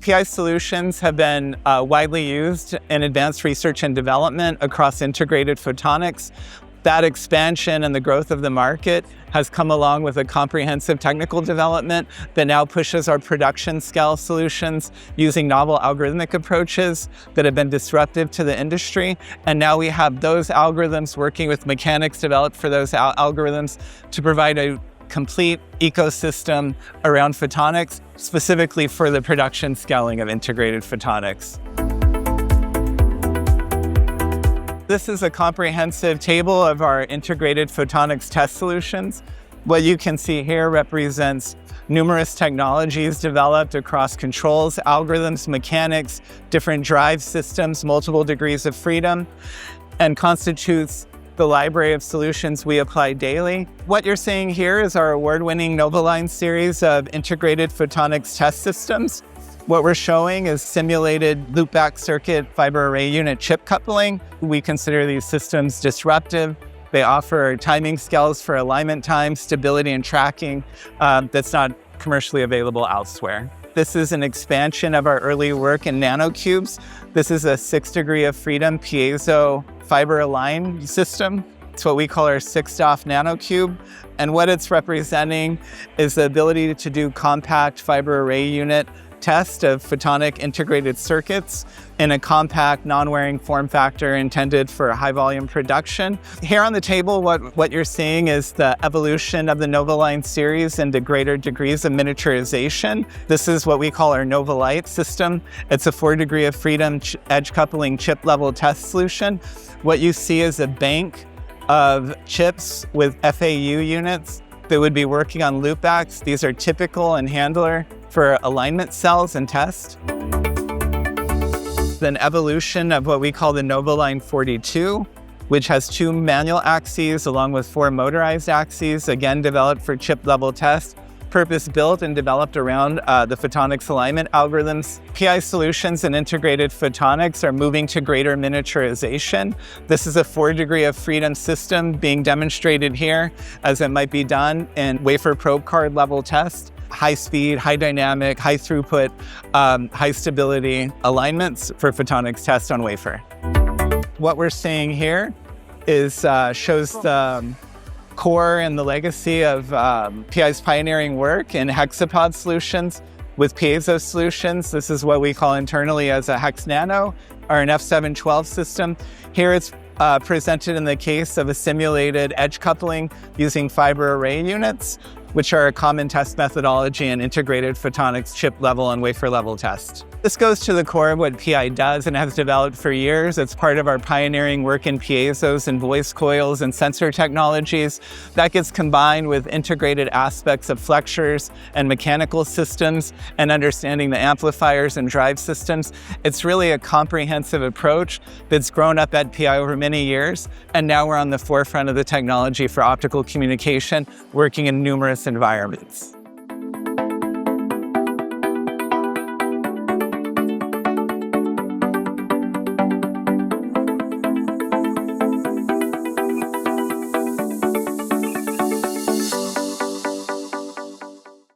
PI solutions have been widely used in advanced research and development across integrated photonics. That expansion and the growth of the market has come along with a comprehensive technical development that now pushes our production scale solutions using novel algorithmic approaches that have been disruptive to the industry. And now we have those algorithms working with mechanics developed for those algorithms to provide a complete ecosystem around photonics, specifically for the production scaling of integrated photonics. This is a comprehensive table of our integrated photonics test solutions. What you can see here represents numerous technologies developed across controls, algorithms, mechanics, different drive systems, multiple degrees of freedom, and constitutes the library of solutions we apply daily. What you're seeing here is our award-winning Novaline series of integrated photonics test systems. What we're showing is simulated loopback circuit fiber array unit chip coupling. We consider these systems disruptive. They offer timing scales for alignment time, stability, and tracking that's not commercially available elsewhere. This is an expansion of our early work in nanocubes. This is a 6 degree of freedom piezo fiber align system. It's what we call our 6DOF nanocube. And what it's representing is the ability to do compact fiber array unit test of photonic integrated circuits in a compact, non-wearing form factor intended for high volume production. Here on the table, what you're seeing is the evolution of the Novaline series into greater degrees of miniaturization. This is what we call our Novalite system. It's a 4 degree of freedom edge coupling chip level test solution. What you see is a bank of chips with FAU units that would be working on loopbacks. These are typical and handler for alignment cells and test. Then evolution of what we call the Novaline 42, which has 2 manual axes along with 4 motorized axes, again developed for chip level test, purpose-built and developed around the photonics alignment algorithms. PI solutions and integrated photonics are moving to greater miniaturization. This is a 4 degree of freedom system being demonstrated here as it might be done in wafer probe card level test. High speed, high dynamic, high throughput, high stability alignments for photonics test on wafer. What we're seeing here is shows the core and the legacy of PI's pioneering work in hexapod solutions with piezo solutions. This is what we call internally as a hex nano or an F712 system. Here it's presented in the case of a simulated edge coupling using fiber array units, which are a common test methodology in integrated photonics chip level and wafer level test. This goes to the core of what PI does and has developed for years. It's part of our pioneering work in piezos and voice coils and sensor technologies. That gets combined with integrated aspects of flexures and mechanical systems and understanding the amplifiers and drive systems. It's really a comprehensive approach that's grown up at PI over many years. And now we're on the forefront of the technology for optical communication, working in numerous environments.